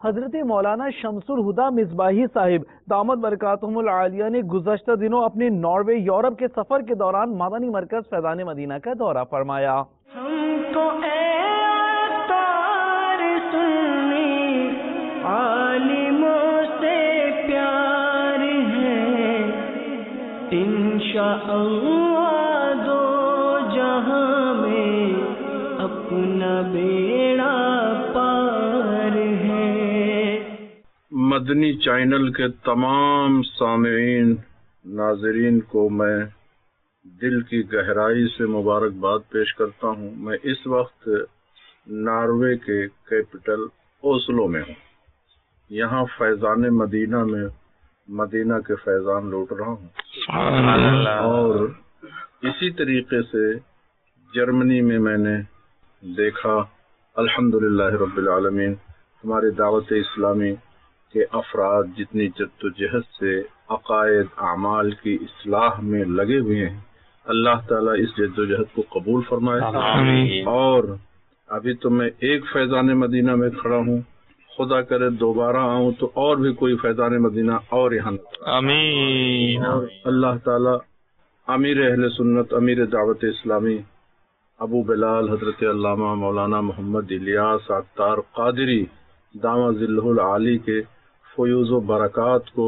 حضرت مولانا شمس الہدا مصباحی صاحب دامت برکاتہم العالیہ نے گزشتہ دنوں اپنے ناروے یورپ کے سفر کے دوران مدنی مرکز فیضان مدینہ کا دورہ فرمایا۔ ہم تو اے عطار سنی عالموں سے پیار ہے، انشاءاللہ دو جہاں میں اپنا بیڑا پار ہے۔ مدنی چینل کے تمام سامعین ناظرین کو میں دل کی گہرائی سے مبارکباد پیش کرتا ہوں۔ میں اس وقت ناروے کے کیپٹل اوسلو میں ہوں۔ یہاں فیضان مدینہ میں مدینہ کے فیضان لوٹ رہا ہوں، اور اسی طریقے سے جرمنی میں میں نے دیکھا الحمدللہ رب العالمین ہماری دعوت اسلامی کے افراد جتنی جدوجہد سے عقائد اعمال کی اصلاح میں لگے ہوئے ہیں، اللہ تعالیٰ اس جدوجہد کو قبول فرمائے۔ اور ابھی تو میں ایک فیضان مدینہ میں کھڑا ہوں، خدا کرے دوبارہ آؤں تو اور بھی کوئی فیضان مدینہ اور یہاں آمین۔ اور اللہ تعالیٰ امیر اہل سنت امیر دعوت اسلامی ابو بلال حضرت علامہ مولانا محمد الیاس عطار قادری دامہ ظلہ العالی کے فیوز و برکات کو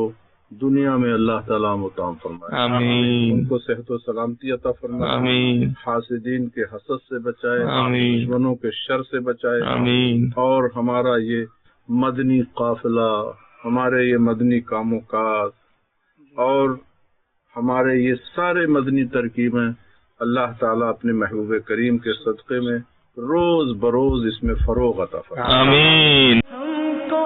دنیا میں اللہ تعالیٰ متعام فرمائے، آمین۔ ان کو صحت و سلامتی عطا فرمائے، آمین۔ حاسدین کے حسد سے بچائے، آمین۔ دشمنوں کے شر سے بچائے، آمین۔ اور ہمارا یہ مدنی قافلہ، ہمارے یہ مدنی کام و کاج اور ہمارے یہ سارے مدنی ترکیبیں اللہ تعالیٰ اپنے محبوب کریم کے صدقے میں روز بروز اس میں فروغ عطا فرمائے، آمین۔ ہم تو